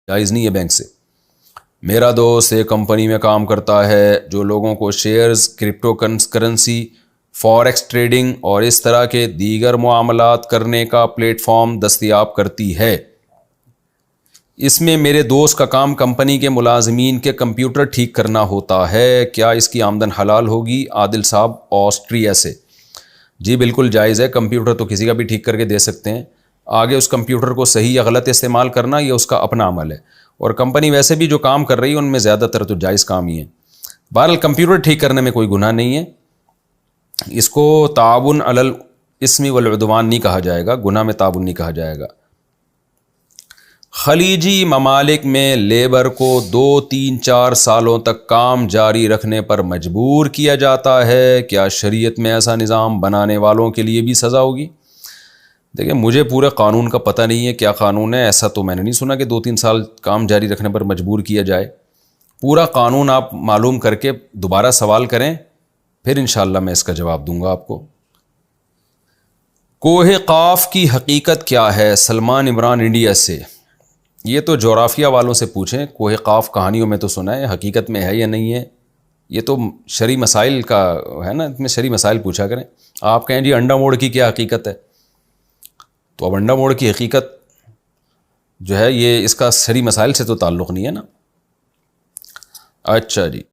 جائز نہیں ہے بینک سے. میرا دوست ایک کمپنی میں کام کرتا ہے جو لوگوں کو shares, crypto currency, forex trading اور اس طرح کے دیگر معاملات کرنے کا پلیٹ فارم دستیاب کرتی ہے. اس میں میرے دوست کا کام کمپنی کے ملازمین کے کمپیوٹر ٹھیک کرنا ہوتا ہے. کیا اس کی آمدن حلال ہوگی؟ عادل صاحب آسٹریا سے. جی بالکل جائز ہے. کمپیوٹر تو کسی کا بھی ٹھیک کر کے دے سکتے ہیں. آگے اس کمپیوٹر کو صحیح یا غلط استعمال کرنا یہ اس کا اپنا عمل ہے. اور کمپنی ویسے بھی جو کام کر رہی ہے ان میں زیادہ تر تو جائز کام ہی ہے. بہرحال کمپیوٹر ٹھیک کرنے میں کوئی گناہ نہیں ہے. اس کو تعاون علی الاسم والعدوان نہیں کہا جائے گا، گناہ میں تعاون نہیں کہا جائے گا. خلیجی ممالک میں لیبر کو 2-3-4 سالوں تک کام جاری رکھنے پر مجبور کیا جاتا ہے. کیا شریعت میں ایسا نظام بنانے والوں کے لیے بھی سزا ہوگی؟ دیکھیں مجھے پورے قانون کا پتہ نہیں ہے کیا قانون ہے. ایسا تو میں نے نہیں سنا کہ 2-3 سال کام جاری رکھنے پر مجبور کیا جائے. پورا قانون آپ معلوم کر کے دوبارہ سوال کریں، پھر انشاءاللہ میں اس کا جواب دوں گا آپ کو. کوہ قاف کی حقیقت کیا ہے؟ سلمان عمران انڈیا سے. یہ تو جغرافیہ والوں سے پوچھیں. کوہ قاف کہانیوں میں تو سنا ہے، حقیقت میں ہے یا نہیں ہے یہ تو شرعی مسائل کا ہے نا، اس میں شرعی مسائل پوچھا کریں. آپ کہیں جی انڈا موڑ کی کیا حقیقت ہے، تو اب انڈا موڑ کی حقیقت جو ہے یہ اس کا شرعی مسائل سے تو تعلق نہیں ہے نا. اچھا جی.